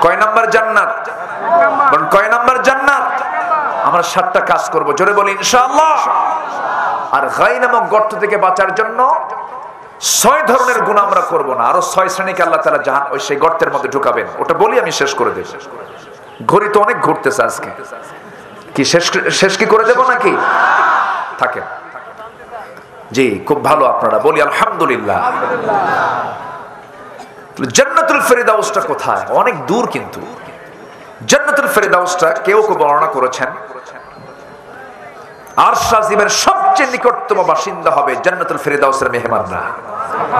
কয় নাম্বার জান্নাত? বলেন কয় নাম্বার জান্নাত? আমরা 7টা কাজ করব, জোরে বলি ইনশাআল্লাহ। আর গাই নামক গর্ত থেকে বাঁচার জন্য 6 ধরনের গুনাহ আমরা করব না, আরো 6 শ্রেণীকে আল্লাহ তাআলা জাহান্নাম ওই সেই গর্তের মধ্যে ঢুকাবেন। ওটা বলি আমি শেষ করে দেব। ঘড়ি তো অনেক ঘুরতেছে আজকে, কি শেষ কি করে দেব নাকি? থাকেন। জি, খুব ভালো আপনারা, বলি আলহামদুলিল্লাহ। জান্নাতুল ফেরদাউসটা কোথায়? অনেক দূর, কিন্তু জান্নাতুল ফেরদাউসটা কেউ কেউ বর্ণনা করেছেন আরশ আজিমের সবচেয়ে নিকটতম বাসিন্দা হবে জান্নাতুল ফেরদাউসের মেহমানরা।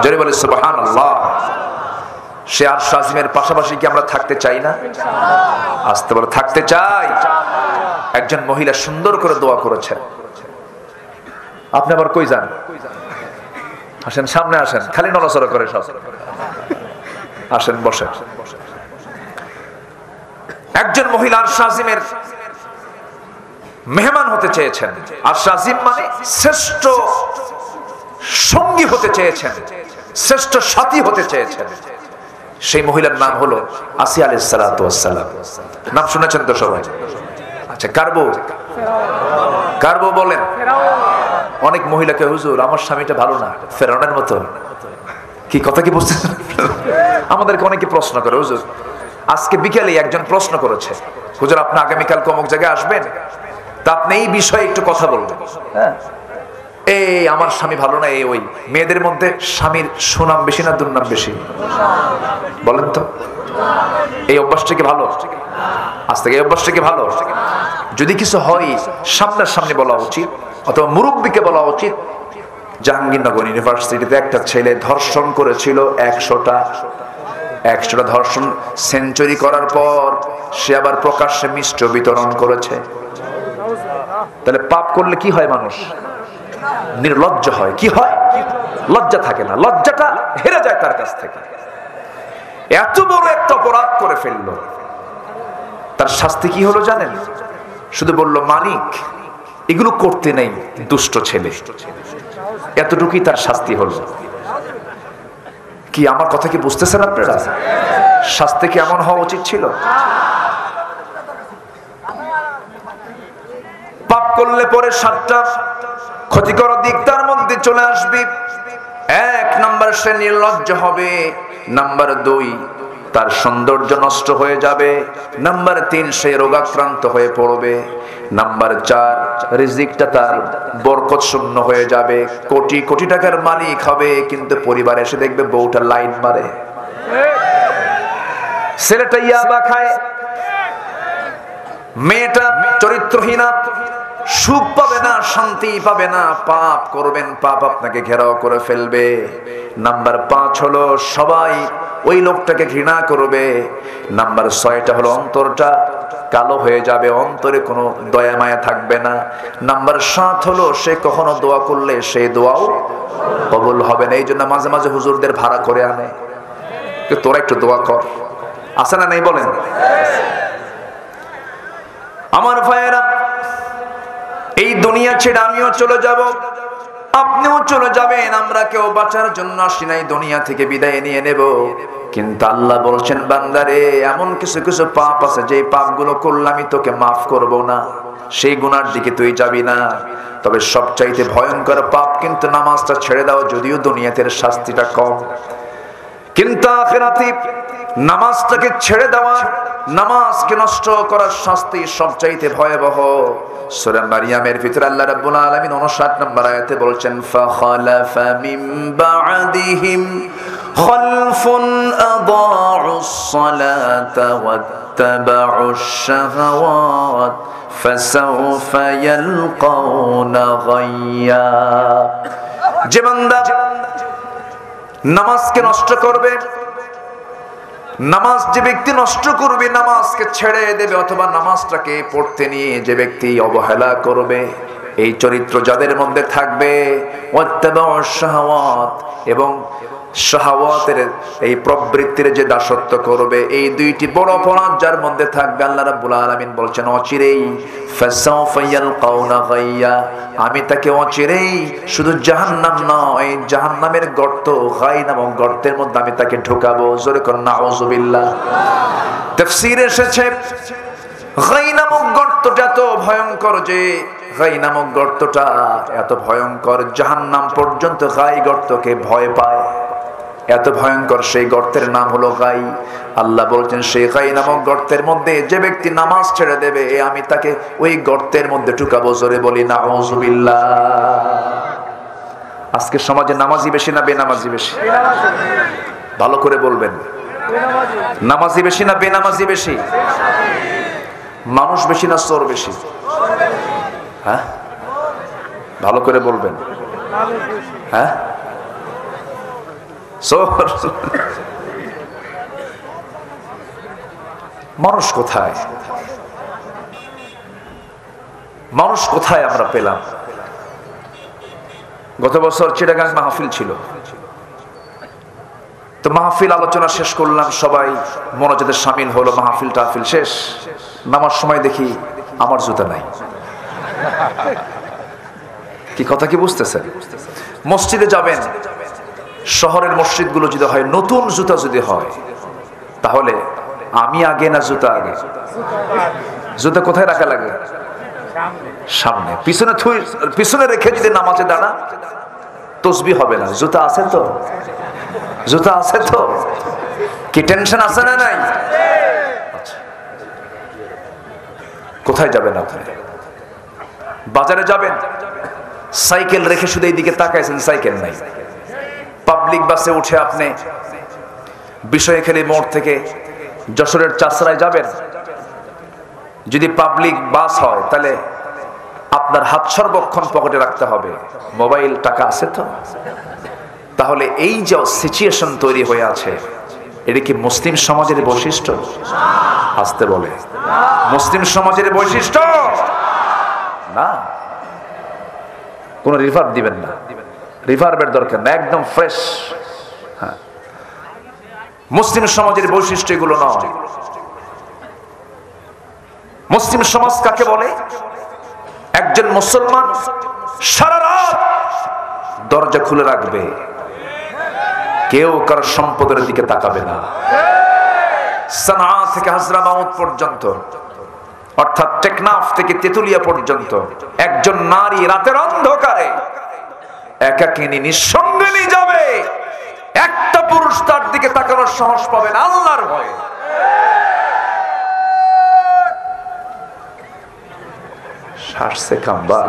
জোরে বলে সুবহানাল্লাহ। সে আরশ আজিমের পাশাপাশি কি আমরা থাকতে চাই না? আস্তে বলে থাকতে চাই। একজন মহিলা সুন্দর করে দোয়া করেছেন। আপনি আবার কই যান? আসেন, সামনে আসেন, খালি নড়াচড়া করে সব। আসেন, বসেন। একজন মহিলা আরশ আজিমের মেহমান হতে চেয়েছেন। আরশ আজিম মানে শ্রেষ্ঠ সঙ্গী হতে চেয়েছেন, শ্রেষ্ঠ সাথী হতে চেয়েছেন। সেই মহিলার নাম হলো আসিয়া আলাইহিস সালাতু ওয়াস সালাম। নাম শুনেছেন তো সবাই? আচ্ছা, কার বউ বলেন? অনেক মহিলাকে, হুজুর আমার স্বামীটা ভালো না, ফেরাউনের মতো। কি কথা কি বুঝতেছেন? আমাদেরকে অনেকে প্রশ্ন করে। হুজুর আজকে বিকেলে একজন প্রশ্ন করেছে, হুজুর আপনি আগামীকাল অমুক জায়গায় আসবেন, তা আপনি এই বিষয়ে একটু কথা বলবেন। হ্যাঁ, এই আমার স্বামী ভালো না, এই ওই। মেয়েদের মধ্যে স্বামীর সুনাম বেশি না দুর্নাম বেশি? বলেন তো। এই অভ্যাসটা কি ভালো? আজ থেকে এই অভ্যাসটা কি ভালো? যদি কিছু হয় সামনাসামনি বলা উচিত, অথবা মুরব্বীকে বলা উচিত। জাহাঙ্গীরনগর ইউনিভার্সিটিতে একটা ছেলে ধর্ষণ করেছিল 100টা ধর্ষণ সেঞ্চুরি করার পর সে আবার প্রকাশ্যে মিষ্টি বিতরণ করেছে। তাহলে পাপ করলে কি হয়? মানুষ নির্লজ্জ হয়। কি হয়? লজ্জা থাকে না, লজ্জাটা হেরে যায় তার কাছ থেকে। এত বড় একটা অপরাধ করে ফেললো, তার শাস্তি কি হলো জানেন? শুধু বলল, মালিক এগুলো করতে নেই, দুষ্ট ছেলে। এতটুকুই তার শাস্তি হলো। কি আমার কথা কি বুঝতেছেন আপনারা? শাস্তি কি এমন হওয়া উচিত ছিল? পাপ করলে পরে 7টা ক্ষতিকর দিক তার মধ্যে চলে আসবে। 1 নাম্বার, সে নির্লজ্জ হবে। নাম্বার 2, তার সৌন্দর্য নষ্ট হয়ে যাবে। নাম্বার 3, সে রোগাক্রান্ত হয়ে পড়বে। নাম্বার 4, রিজিকটা তার বরকত শূন্য হয়ে যাবে। কোটি কোটি টাকার মালিক হবে, কিন্তু পরিবারে এসে দেখবে বউটা লাইন মারে, ছেলেটা ইয়াবা খায়, মেয়েটা চরিত্রহীনা, সুখ পাবে না, শান্তি পাবে না। পাপ করবেন, পাপ আপনাকে ঘেরাও করে ফেলবে। নাম্বার 5 হলো সবাই ওই লোকটাকে ঘৃণা করবে। নাম্বার 6টা হলো অন্তরটা কালো হয়ে যাবে, অন্তরে কোনো দয়া মায়া থাকবে না। নাম্বার 7 হলো সে কখনো দোয়া করলে সেই দোয়াও কবুল হবে না। এই জন্য মাঝে মাঝে হুজুরদের ভাড়া করে আনে, তোরা একটু দোয়া কর। আছে না নাই বলেন? আমার ভাইয়েরা, এই দুনিয়া ছেড়ে আমিও চলে যাব, আপনিও চলে যাবেন। আমরা কেউ বাঁচার জন্য আসি নাই, দুনিয়া থেকে বিদায় নিয়ে নেব। কিন্তু আল্লাহ বলছেন, বান্দারে এমন কিছু কিছু পাপ আছে যে পাপগুলো করলে আমি তোকে মাফ করব না, সেই গুনার দিকে তুই যাবি না। তবে সবচাইতে ভয়ঙ্কর পাপ কিন্তু নামাজটা ছেড়ে দাও, যদিও দুনিয়াতে শাস্তিটা কম, কিন্তু আখিরাতে নামাজটাকে ছেড়ে দেওয়া, নামাজকে নষ্ট করার শাস্তি সবচাইতে ভয়াবহ। সূরা মারিয়ামের ভিতরে আল্লাহ রাব্বুল আলামিন 59 নম্বর আয়াতে বলছেন, ফাখালাফা মিন বা'দিহিম খালফুন আদাউস সালাতা ওয়াত্তাবাউশ শাহাওয়াত ফাসাউফা ইয়ালকাউনা গায়্যা। যে বান্দা নামাজকে নষ্ট করবে, নামাজ যে ব্যক্তি নষ্ট করবে, নামাজকে ছেড়ে দেবে, অথবা নামাজটাকে পড়তে নিয়ে যে ব্যক্তি অবহেলা করবে, এই চরিত্র যাদের মধ্যে থাকবে, ওয়াত্তাবাউশ শাহাওয়াত, এবং শাহাওয়াতের এই প্রবৃত্তির যে দাসত্ব করবে, এই দুইটি বড় অপরাধ যার মধ্যে থাকবে, আল্লাহ রাব্বুল আলামিন বলছেন অচিরেই ফাসাউফা ইয়ালকাউনা গায়্যা, আমি তাকে অচিরেই শুধু জাহান্নাম নয়, জাহান্নামের গর্ত, গায় নামক গর্তের মধ্যে আমি তাকে ঢোকাবো। জোরে করুন নাউযুবিল্লাহ। তাফসীরে এসেছে গাই নামক গর্তটা এত ভয়ঙ্কর যে গাই নামক গর্তটা এত ভয়ঙ্কর জাহান্নাম পর্যন্ত গাই গর্তকে ভয় পায়। এত ভয়ঙ্কর সেই গর্তের নাম হলো গাই। আল্লাহ বলছেন সেই গাই নামক গর্তের মধ্যে যে ব্যক্তি নামাজ ছেড়ে দেবে আমি তাকে ওই গর্তের মধ্যে ঢুকাবো। জোরে বলি নাউযুবিল্লাহ। আজকে সমাজে নামাজি বেশি না বেনামাজি বেশি? ভালো করে বলবেন, নামাজি বেশি না বেনামাজি বেশি? মানুষ বেশি না চোর বেশি? হ্যাঁ, ভালো করে বলবেন। হ্যাঁ, মানুষ কোথায়? মানুষ কোথায় আমরা পেলাম? গত বছর চিটাগাং মাহফিল ছিল, তো মাহফিল আলোচনা শেষ করলাম, সবাই মনোযোগে শামিল হলো। মাহফিল টাহফিল শেষ, নামার সময় দেখি আমার জুতা নাই। কি কথা কি বুঝতেছেন? মসজিদে যাবেন, শহরের মসজিদগুলো যদি হয় নতুন জুতা যদি হয়, তাহলে আমি আগে না জুতা আগে? জুতা কোথায় রাখা লাগে? সামনে। পিছনে রেখে যদি নামাজে দাঁড়া তসবিহ হবে না। জুতা আছে তো? জুতা আছে তো? কি টেনশন আছে না নাই? কোথায় যাবেন আপনি? বাজারে যাবেন, সাইকেল রেখে শুধু এইদিকে তাকাইছেন, সাইকেল নাই। পাবলিক বাসে উঠে আপনি বিষয়খালী মোড় থেকে যশোরের চাষরায় যাবেন, যদি পাবলিক বাস হয় তাহলে আপনার হাত সর্বক্ষণ পকেটে রাখতে হবে। মোবাইল, টাকা আছে তো? তাহলে এই যে সিচুয়েশন তৈরি হয়ে আছে, এটা কি মুসলিম সমাজের বৈশিষ্ট্য? আসতে বলে মুসলিম সমাজের বৈশিষ্ট্য না। কোন রিভার্ব দিবেন না, রিভার্বের দরকার না, একদম ফ্রেশ। হ্যাঁ, মুসলিম সমাজের বৈশিষ্ট্য এগুলো নয়। মুসলিম সমাজ কাকে বলে? একজন মুসলমান সারা রাত দরজা খুলে রাখবে, কেউ কারো সম্পদের দিকে তাকাবে না। সানা থেকে হাজরামাউত পর্যন্ত, অর্থাৎ টেকনাফ থেকে তেতুলিয়া পর্যন্ত একজন নারী রাতের অন্ধকারে একাকিনী নিঃসঙ্গে যাবে, একটা পুরুষ তার দিকে তাকানোর সাহস পাবে না আল্লাহর ভয়ে। শ্বাসে কাম্বা,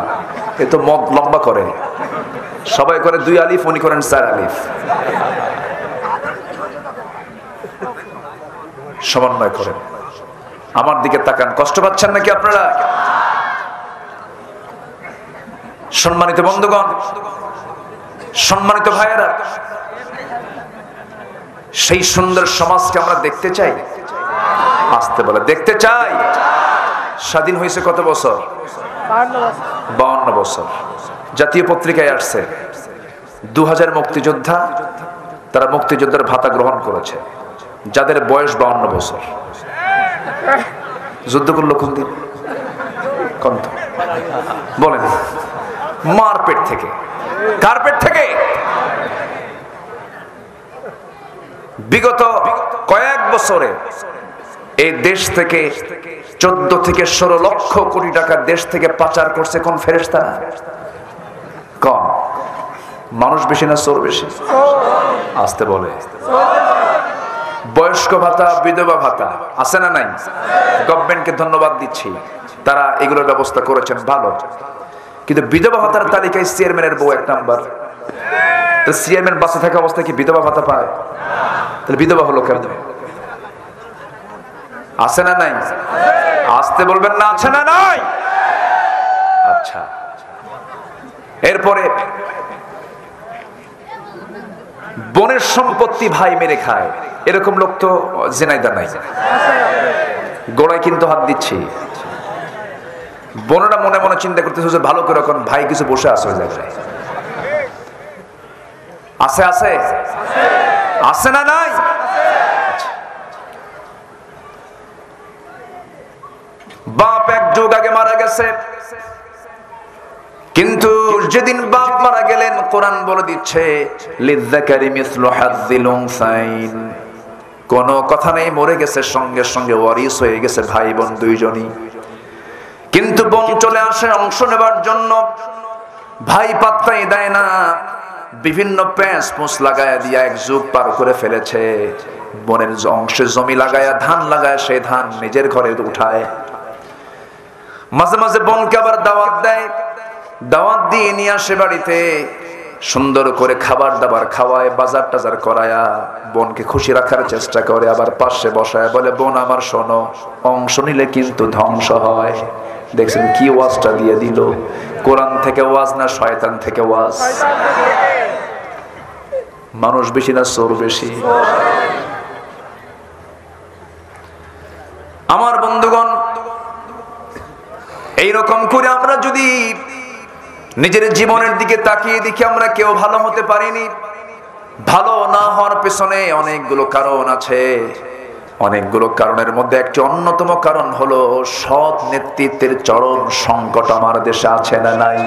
এ তো মদ লম্বা করে, সবাই করে 2 আলিফ, উনি করেন 4 আলিফ। সমন্বয় করেন, আমার দিকে তাকান। কষ্ট পাচ্ছেন নাকি আপনারা? সম্মানিত বন্ধুগণ, সম্মানিত ভাইয়েরা, সেই সুন্দর সমাজকে আমরা দেখতে চাই। আসতে বলে দেখতে চাই। স্বাধীন হয়েছে কত বছর? 52 বছর। জাতীয় পত্রিকায় আসছে 2000 মুক্তিযোদ্ধা, তারা মুক্তিযোদ্ধার ভাতা গ্রহণ করেছে যাদের বয়স 52 বছর। যুদ্ধ করলো কোন দিন? কন্ত বলেন, মারপেট থেকে, কার্পেট থেকে। বিগত কয়েক বছরে এই দেশ থেকে 14 থেকে 16 লক্ষ কোটি টাকা দেশ থেকে পাচার করছে কোন ফেরেশতা? কোন? মানুষ বেশি না চোর বেশি? আসতে বলে। বয়স্ক ভাতা, বিধবা ভাতা আছে না নাই? গভর্নমেন্টকে ধন্যবাদ দিচ্ছি, তারা এগুলোর ব্যবস্থা করেছেন, ভালো। কিন্তু বিধবা ভাতার তালিকায় চেয়ারম্যানের বউ 1 নাম্বার। তো চেয়ারম্যান বাসে থাকা অবস্থায় কি বিধবা ভাতা পায়? তাহলে বিধবা হলো কেন? আছে না নাই? আসতে বলবেন না, আছে না নাই? আচ্ছা, এরপরে বোনের সম্পত্তি ভাই মেরে খায়, এরকম লোক তো জেনাইদা নাই। গোড়ায় কিন্তু হাত দিচ্ছি। বোনেরা মনে মনে চিন্তা করতেছে ভালো করে, এখন ভাই কিছু বসে আছে ওই জায়গায়। আছে আছে আছে না নাই? বাপ 1 যুগ আগে মারা গেছে, কিন্তু যেদিন বাপ মারা গেলেন কোরআন বলে দিচ্ছে লিযযাকারি মিসলু হাযযিল উনসাইন, কোনো কথা নেই, মরে গেছে, সঙ্গে সঙ্গে ওয়ারিস হয়ে গেছে ভাই বোন দুইজনই। কিন্তু বোন চলে আসে অংশ নেবার জন্য, ভাই পাত্তাই দেয় না, বিভিন্ন প্যাঁচ পুঁচ লাগায় দিয়া এক যুগ পার করে ফেলেছে। বোনের অংশে জমি লাগায়া ধান লাগায়, সেই ধান নিজের ঘরে উঠায়। মাঝে মাঝে বোনকে আবার দাওয়াত দেয়, দাওয়াত দিয়ে নিয়ে আসে বাড়িতে, সুন্দর করে খাবার দাবার খাওয়ায়, বাজার টাজার করায়া বোনকে খুশি রাখার চেষ্টা করে। আবার পাশে বসায় বলে, বোন আমার শোনো, অংশ নিলে কিন্তু ধ্বংস হয়। দেখছেন কি ওয়াজটা দিয়ে দিল, কোরআন থেকে ওয়াজ না শয়তান থেকে ওয়াজ? মানুষ বেশি না চোর বেশি? আমার বন্ধুগণ, এইরকম করে আমরা যদি নিজের জীবনের দিকে তাকিয়ে দেখি, আমরা কেউ ভালো হতে পারিনি। ভালো না হওয়ার পেছনে অনেকগুলো কারণ আছে। অনেকগুলো কারণের মধ্যে একটি অন্যতম কারণ হলো সৎ নেতৃত্বের চরম সংকট আমার দেশে আছে না নাই?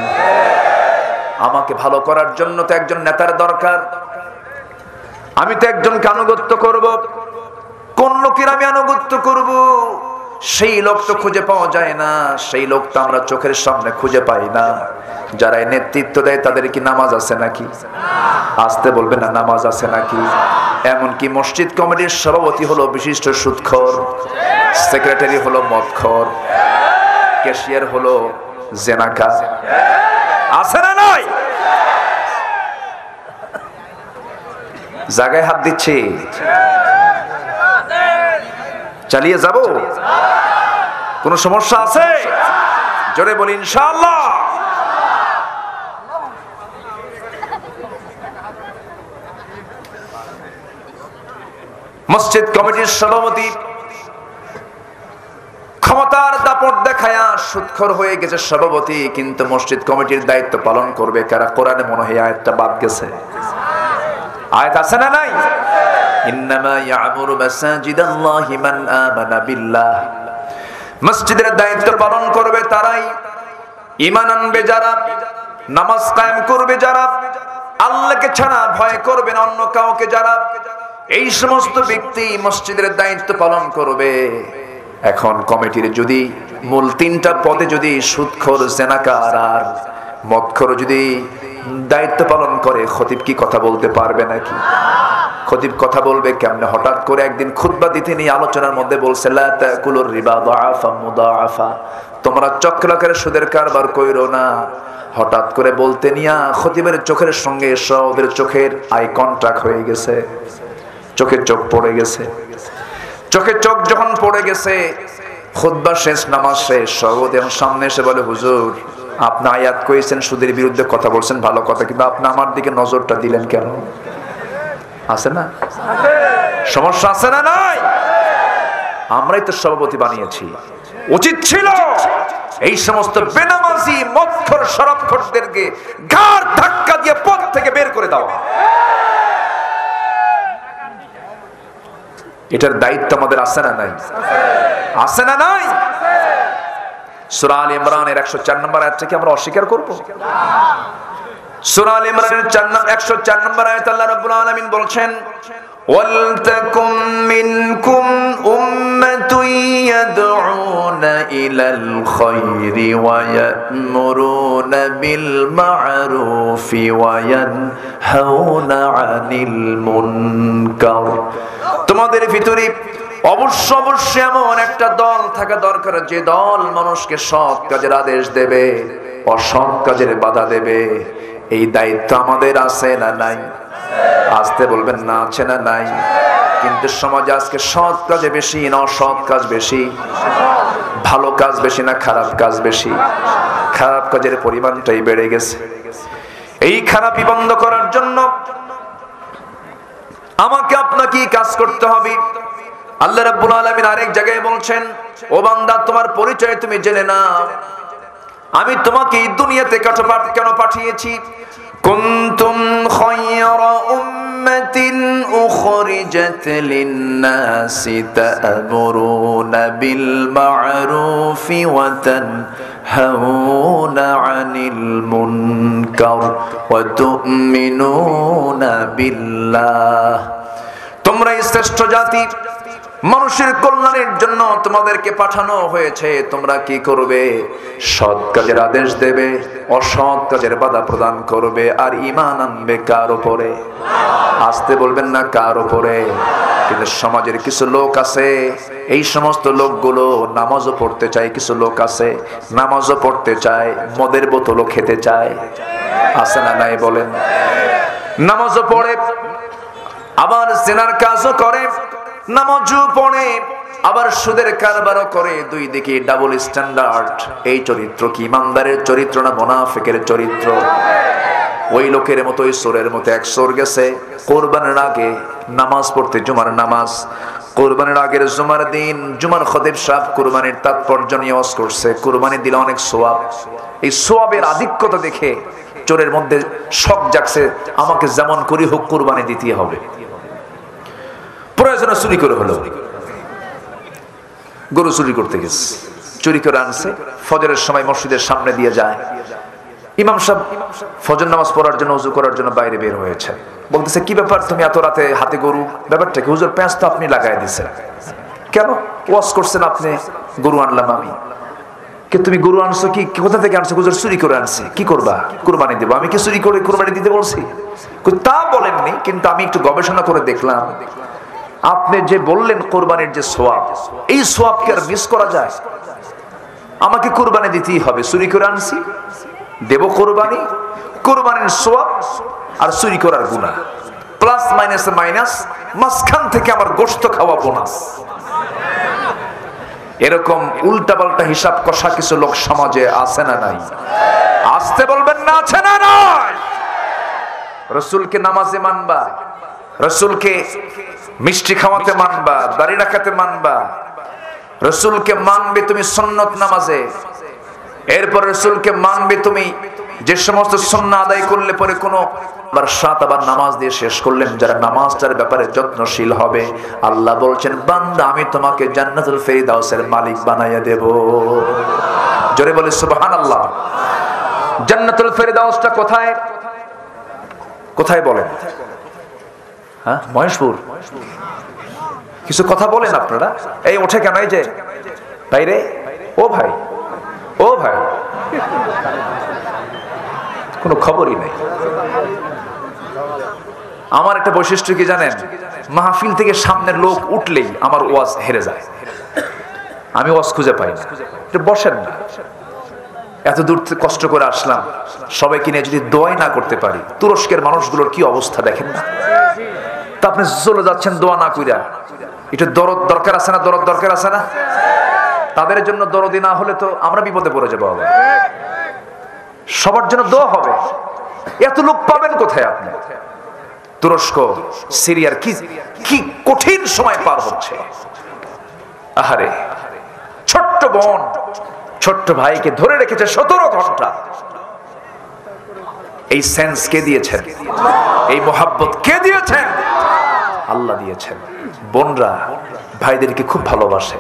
আমাকে ভালো করার জন্য তো একজন নেতার দরকার। আমি তো একজনকে আনুগত্য করব। কোন লোকের আমি আনুগত্য করব? সেই লোক তো খুঁজে পাওয়া যায় না, সেই লোক তো আমরা চোখের সামনে খুঁজে পাই না। যারা নেতৃত্ব দেয় তাদের কি নামাজ আছে নাকি? আসতে বলবে না, নামাজ আছে নাকি? এমনকি মসজিদ কমিটির সভাপতি হলো বিশিষ্ট সুদখোর, সেক্রেটারি হলো মদখোর, ক্যাশিয়ার হলো জেনাকার। আছে না নাই? জায়গায় হাত দিচ্ছি, চালিয়ে যাব? কোনো সমস্যা আছে? জোরে বলি ইনশাআল্লাহ। মসজিদ কমিটির সভাপতি ক্ষমতার দাপট দেখায়া সুদখোর হয়ে গেছে সভাপতি, কিন্তু মসজিদ কমিটির দায়িত্ব পালন করবে কারা? কোরআনে মনে হয় আয়াতটা বাদ গেছে। আয়াত আছে না নাই? ইন্নামা ইয়ামুরু মাসাজিদাল্লাহি মান আমানা বিল্লাহ। মসজিদের দায়িত্ব পালন করবে তারাই, ঈমান আনবে যারা, নামাজ কায়েম করবে যারা, আল্লাহকে ছাড়া ভয় করবে না অন্য কাউকে যারা, এই সমস্ত ব্যক্তি মসজিদের দায়িত্ব পালন করবে। এখন কমিটির যদি মূল তিনটা পদে যদি সুদখোর, জেনাকার আর মদখোর যদি দায়িত্ব পালন করে, খতিব কি কথা বলতে পারবে নাকি? খতিব কথা বলবে কেমনে? হঠাৎ করে একদিন খুতবা দিতে নিয়ে আলোচনার মধ্যে বলছে, লা তাকুলুর রিবা দাআফা মুদাআফা, তোমরা চক্রাকারে সুদের কারবার কইরো না। হঠাৎ করে বলতে নিয়া খতিবের চোখের সঙ্গে ওদের চোখের আই কন্টাক্ট হয়ে গেছে, চোখে চোখ পড়ে গেছে। চোখে চোখ যখন পড়ে গেছে, খুতবা শেষ, নামাজ শেষ, সভাপতি সামনে এসে বলে, হুজুর আপনি আয়াত কইছেন, সুদের বিরুদ্ধে কথা বলছেন, ভালো কথা, কিন্তু আপনি আমার দিকে নজরটা দিলেন কেন? আছে না সমস্যা? আছে না নাই? আমরাই তো সভাপতি বানিয়েছি। উচিত ছিল এই সমস্ত বেনামাজি মদখোর শরাবখোরদেরকে ঘাড় ধাক্কা দিয়ে পথ থেকে বের করে দেওয়া। এটার দায়িত্ব আমাদের আছে না নাই? আছে না নাই? সূরা আলে ইমরানের 104 নম্বর আয়াত থেকে আমরা অস্বীকার করব? সূরা আলে ইমরানের 104 নম্বর আয়াত আল্লাহ রাব্বুল আলামিন বলছেন, ওয়ালতাকুম মিনকুম উম্মাতুন ইয়াদউনা ইলাল খায়রি ওয়া ইয়া'মুরুনা বিল মা'রুফি ওয়া ইয়ানহাউনা আনিল মুনকার। তোমাদের ভিতরে অবশ্যই এমন একটা দল থাকা দরকার, যে দল মানুষকে সৎ কাজের আদেশ দেবে, অসৎ কাজের বাধা দেবে। এই দায়িত্ব আমাদের আছে না নাই? আসতে বলবেন না, আছে না নাই? কিন্তু সমাজে আজকে সৎ কাজে বেশি না অসৎ কাজ বেশি? ভালো কাজ বেশি না খারাপ কাজ বেশি? খারাপ কাজের পরিমাণটাই বেড়ে গেছে। এই খারাপি বন্ধ করার জন্য আমাকে আপনাকে কাজ করতে হবে। আল্লাহ রাব্বুল আলামিন আরেক জায়গায় বলছেন, ও বান্দা তোমার পরিচয় তুমি জেনে নাও, আমি তোমাকে এই দুনিয়াতে কেন পাঠিয়েছি। কুনতুম খায়রা উম্মাতিন উখরিজাত লিন-নাসি তা'মুরুনা বিল মা'রুফি ওয়া তানহাউনা আনিল মুনকার ওয়া তু'মিনুনা বিল্লাহ। তোমরাই শ্রেষ্ঠ জাতি, মানুষের কল্যাণের জন্য তোমাদেরকে পাঠানো হয়েছে। তোমরা কি করবে? সৎ কাজের আদেশ দেবে, অসৎ কাজের বাধা প্রদান করবে, আর ঈমান আনবে কার উপরে? আসতে বলবেন না কার উপরে? কিন্তু সমাজের কিছু লোক আছে, এই সমস্ত লোকগুলো নামাজও পড়তে চায়, কিছু লোক আছে নামাজও পড়তে চায়, মদের বোতলও খেতে চায়। আছে না নাই বলেন? নামাজও পড়ে, আবার জিনার কাজও করে, নামাজও পড়ে, আবার সুদের কারবারও করে। দুই দিকে ডাবল স্ট্যান্ডার্ড। এই চরিত্র কি ইমানদারের চরিত্র না মুনাফিকের চরিত্র? ওই লোকের মতো, ওই চোরের মতো এক চোর গেছে কোরবানির আগে নামাজ পড়তে, জুমার নামাজ। কোরবানির আগের জুমার দিন জুমার খতিব সাহেব কোরবানির তাৎপর্য নিয়ে ওয়াজ করছে। কোরবানি দিলে অনেক সওয়াব। এই সওয়াবের আধিক্যতা দেখে চোরের মধ্যে শক জাগছে, আমাকে যেমন করি হোক কোরবানি দিতে হবে। প্রয়োজনে চুরি করে হলো, গরু চুরি করতে গেছে, চুরি করে আনছে। ফজরের সময় মসজিদের সামনে দিয়ে যায়। ইমাম সাহেব ফজর নামাজ পড়ার জন্য, ওযু করার জন্য বাইরে বের হয়েছে। বলতেছে, কি ব্যাপার তুমি এত রাতে হাতে গরু? ব্যাপারটা কি? হুজুর, পেঁয়াজ তো আপনি লাগাই দিয়েছেন। কেন? ওয়াজ করছেন আপনি। গরু আনলাম আমি। কে তুমি গরু আনছো? কি কোথা থেকে আনছো? হুজুর, চুরি করে আনছি। কি করবা? কুরবানি দেবো। আমি কি চুরি করে কুরবানি দিতে বলছি? তা বলেননি, কিন্তু আমি একটু গবেষণা করে দেখলাম, আপনি যে বললেন কোরবানির যে সোয়াব, এই সোয়াবকে আর মিস করা যায়? আমাকে কোরবানি দিতেই হবে। চুরি করে আনছি, দেব কোরবানি। কোরবানির সোয়াব আর চুরি করার গুনাহ, প্লাস মাইনাস মাইনাস, মাঝখান থেকে আমার গোশত খাওয়া বোনাস। এরকম উল্টাপাল্টা হিসাব কষা কিছু লোক সমাজে আছে না নাই? আসতে বলবেন না, আছে না নাই? রাসূলকে নামাজে মানবা, রাসূলকে মিষ্টি খাওয়াতে মানবা, দাড়ি রাখাতে মানবা, রাসূলকে মানবে তুমি সুন্নত নামাজে। এরপর রাসূলকে মানবে তুমি যে সমস্ত সুন্নাহ আদায় করলে পরে কোনো আবার নামাজ দিয়ে শেষ করলেন। যারা নামাজটার ব্যাপারে যত্নশীল হবে, আল্লাহ বলছেন, বান্দা আমি তোমাকে জান্নাতুল ফেরদাউসের মালিক বানাইয়া দেব। জোরে বলে সুবহানাল্লাহ। জান্নাতুল ফেরদাউসটা কোথায়? কোথায় বলেন? হ্যাঁ, মহেশপুর। কিছু কথা বলেন আপনারা। এই ওঠে কেন? এই যে বাইরে, ও ভাই, ও ভাই, কোনো খবরই নেই। আমার একটা বৈশিষ্ট্য কি জানেন? মাহফিল থেকে সামনের লোক উঠলেই আমার ওয়াজ হেরে যায়। আমি ওয়াজ খুঁজে পাই না। বসেন না, এত দূর থেকে কষ্ট করে আসলাম, সবাইকে নিয়ে যদি দোয়াই না করতে পারি, তুরস্কের মানুষগুলোর কি অবস্থা দেখেন না? তা আপনি চলে যাচ্ছেন দোয়া না কইরা। এটা দরদ দরকার আছে না? দরদ দরকার আছে না? তাদের জন্য দরদি না হলে তো আমরা বিপদে পড়ে যাবো। আবার সবার জন্য দোয়া হবে। এত লোক পাবেন কোথায় আপনি? তুরস্ক, সিরিয়ার কি কি কঠিন সময় পার হচ্ছে। আহারে, ছোট্ট বোন ছোট্ট ভাইকে ধরে রেখেছে 17 ঘন্টা। এই সেন্স কে দিয়েছেন? এই মোহাব্বত কে দিয়েছেন? আল্লাহ দিয়েছেন। বোনরা ভাইদেরকে খুব ভালোবাসে,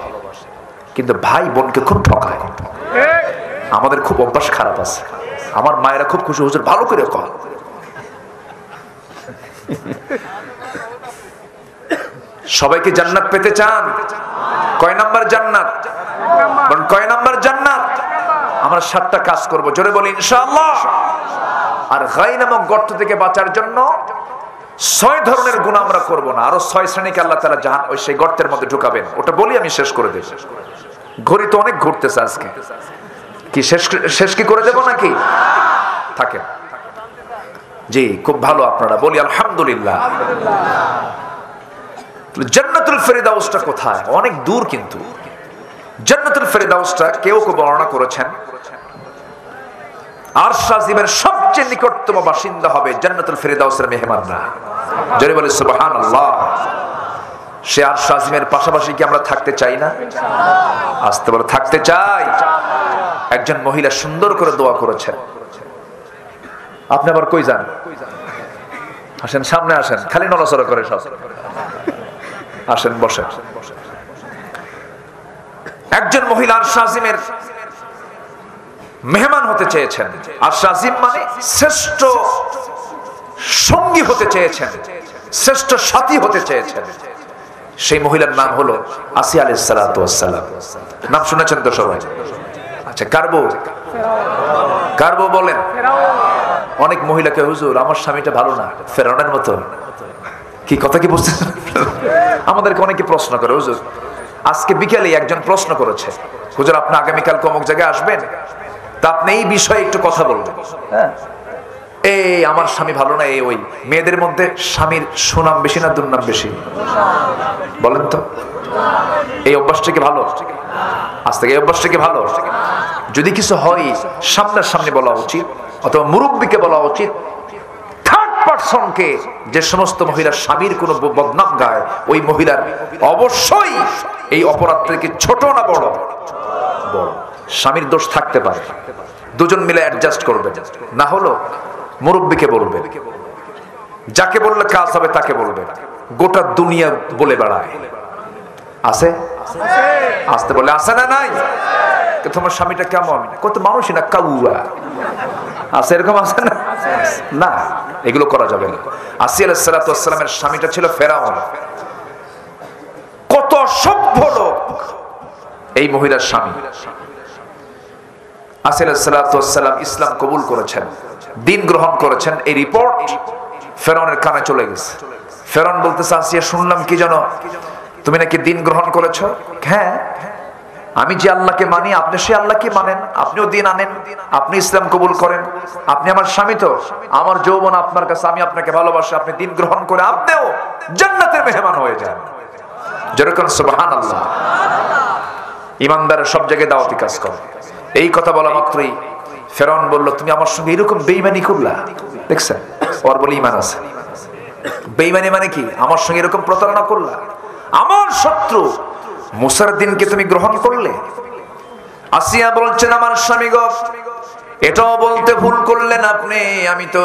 কিন্তু ভাই বোনকে খুব ঠকায়। আমাদের খুব অভ্যাস খারাপ আছে। আমার মায়েরা খুব খুশি, হুজুর ভালো করে কর। সবাইকে জান্নাত পেতে চান? কয় নাম্বার জান্নাত? কয় নাম্বার জান্নাত? আমরা 7টা কাজ করব, জোরে বলি ইনশাআল্লাহ। আর গাই নামক গর্ত থেকে বাঁচার জন্য 6 ধরনের গুনাহ আমরা করব না। আরো 6 শ্রেণীকে আল্লাহ তাআলা জাহান ওই সেই গর্তের মধ্যে ঢুকাবেন। ওটা বলি আমি শেষ করে দেব। ঘড়ি তো অনেক ঘুরতেছে আজকে। কি শেষ কি করে দেব নাকি? থাকেন। জি, খুব ভালো আপনারা, বলি আলহামদুলিল্লাহ। জান্নাতুল ফেরদাউসটা কোথায়? অনেক দূর। কিন্তু জান্নাতুল ফেরদাউসটা কেউ কেউ বর্ণনা করেছেন আরশ আজিমের সবচেয়ে নিকটতম বাসিন্দা হবে জান্নাতুল ফেরদাউসের মেহমানরা। জোরে বলে সুবহানাল্লাহ। সে আরশ আজিমের পাশাপাশি কি আমরা থাকতে চাই না? আসতে বলে থাকতে চাই। একজন মহিলা সুন্দর করে দোয়া করেছেন। আপনি আবার কই যান? আসেন, সামনে আসেন। খালি নড়াচড়া করে সব। আসেন, বসেন। একজন মহিলা আরশ আজিমের মেহমান হতে চেয়েছেন। আরশ আজিম মানে শ্রেষ্ঠ সঙ্গী হতে চেয়েছেন, শ্রেষ্ঠ সাথী হতে চেয়েছেন। সেই মহিলার নাম হলো আসিয়া আলাইহিস সালাতু ওয়াস সালাম। নাম শুনেছেন তো সবাই? আচ্ছা, কার বউ বলেন? অনেক মহিলাকে, হুজুর আমার স্বামীটা ভালো না, ফেরাউনের মতো। কি কথা কি বুঝতেছেন? আমাদেরকে অনেকে প্রশ্ন করে, হুজুর আজকে বিকেলে একজন প্রশ্ন করেছে, হুজুর আপনি আগামীকাল অমুক জায়গায় আসবেন, তা আপনি এই বিষয়ে একটু কথা বলবেন। হ্যাঁ, এই আমার স্বামী ভালো না, এই ওই। মেয়েদের মধ্যে স্বামীর সুনাম বেশি না দুর্নাম বেশি? বলেন তো, এই অভ্যাসটা কি ভালো? আজ থেকে এই অভ্যাসটা কি ভালো? যদি কিছু হয় সামনাসামনি বলা উচিত, অথবা মুরব্বীকে বলা উচিত। থার্ড পারসনকে, যে সমস্ত মহিলার স্বামীর কোনো বদনাম গায়, ওই মহিলার অবশ্যই এই অপরাধ থেকে ছোট না বড়? বড়। স্বামীর দোষ থাকতে পারে, দুজন মিলে অ্যাডজাস্ট করবে, না হলো মুরব্বীকে বলবে। যাকে বললে কাজ হবে তাকে বলবে। গোটা দুনিয়া বলে বেড়ায়, আছে আসতে বলে, আছে না নাই? তোমার স্বামীটা কেমন? কত মানুষই না, কাউয়া আছে, এরকম আছে না? না, এগুলো করা যাবে না। আসিয়া আলাইহিস সালাতু ওয়াস সালামের স্বামীটা ছিল ফেরাউন। কত সভ্য লোক এই মহিলার স্বামী। আসিয়া আলাইহিস সালাতু ওয়াস সালাম ইসলাম কবুল করেছেন, দিন গ্রহণ করেছেন। এই রিপোর্ট ফেরাউনের কানে চলে গেছে। ফেরাউন বলতেছে, আসিয়া শুনলাম কি জানো, তুমি নাকি দিন গ্রহণ করেছো? হ্যাঁ, আমি যে আল্লাহকে মানি, আপনি সে আল্লাহকে মানেন, আপনিও দিন আনেন, আপনি ইসলাম কবুল করেন, আপনি আমার স্বামী, তো আমার যৌবন আপনার কাছে, আমি আপনাকে ভালোবাসি, আপনি দিন গ্রহণ করে আপনিও জান্নাতের মেহমান হয়ে যান। যেরকম সুবহানাল্লাহ। ইমানদারের সব জায়গায় দাওয়াতি কাজ করে। এই কথা বলা মাত্রই ফেরাউন বলল, তুমি আমার সঙ্গে এরকম বেঈমানি করলা? দেখছেন, ওর বলে ঈমান আছে। বেঈমানি মানে কি? আমার সঙ্গে এরকম প্রতারণা করলা, আমার শত্রু মুসার দিনকে তুমি গ্রহণ করলে। আসিয়া বলছেন, আমার স্বামী গো, এটাও বলতে ভুল করলেন আপনি, আমি তো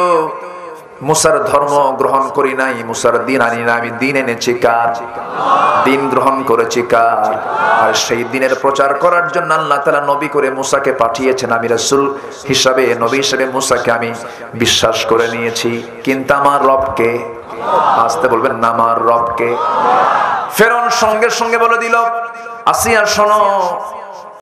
মুসার ধর্ম গ্রহণ করি নাই, মুসার দিন আনি না, আমি দিন এনেছি কার? দিন গ্রহণ করেছি কার? আর সেই দিনের প্রচার করার জন্য আল্লাহ তাআলা নবী করে মুসাকে পাঠিয়েছেন। আমি রাসূল হিসাবে, নবী হিসাবে মুসাকে আমি বিশ্বাস করে নিয়েছি, কিন্তু আমার রবকে, আসতে বলবেন না, আমার রবকে। ফেরাউন সঙ্গে সঙ্গে বলে দিল, আসিয়া শোনো,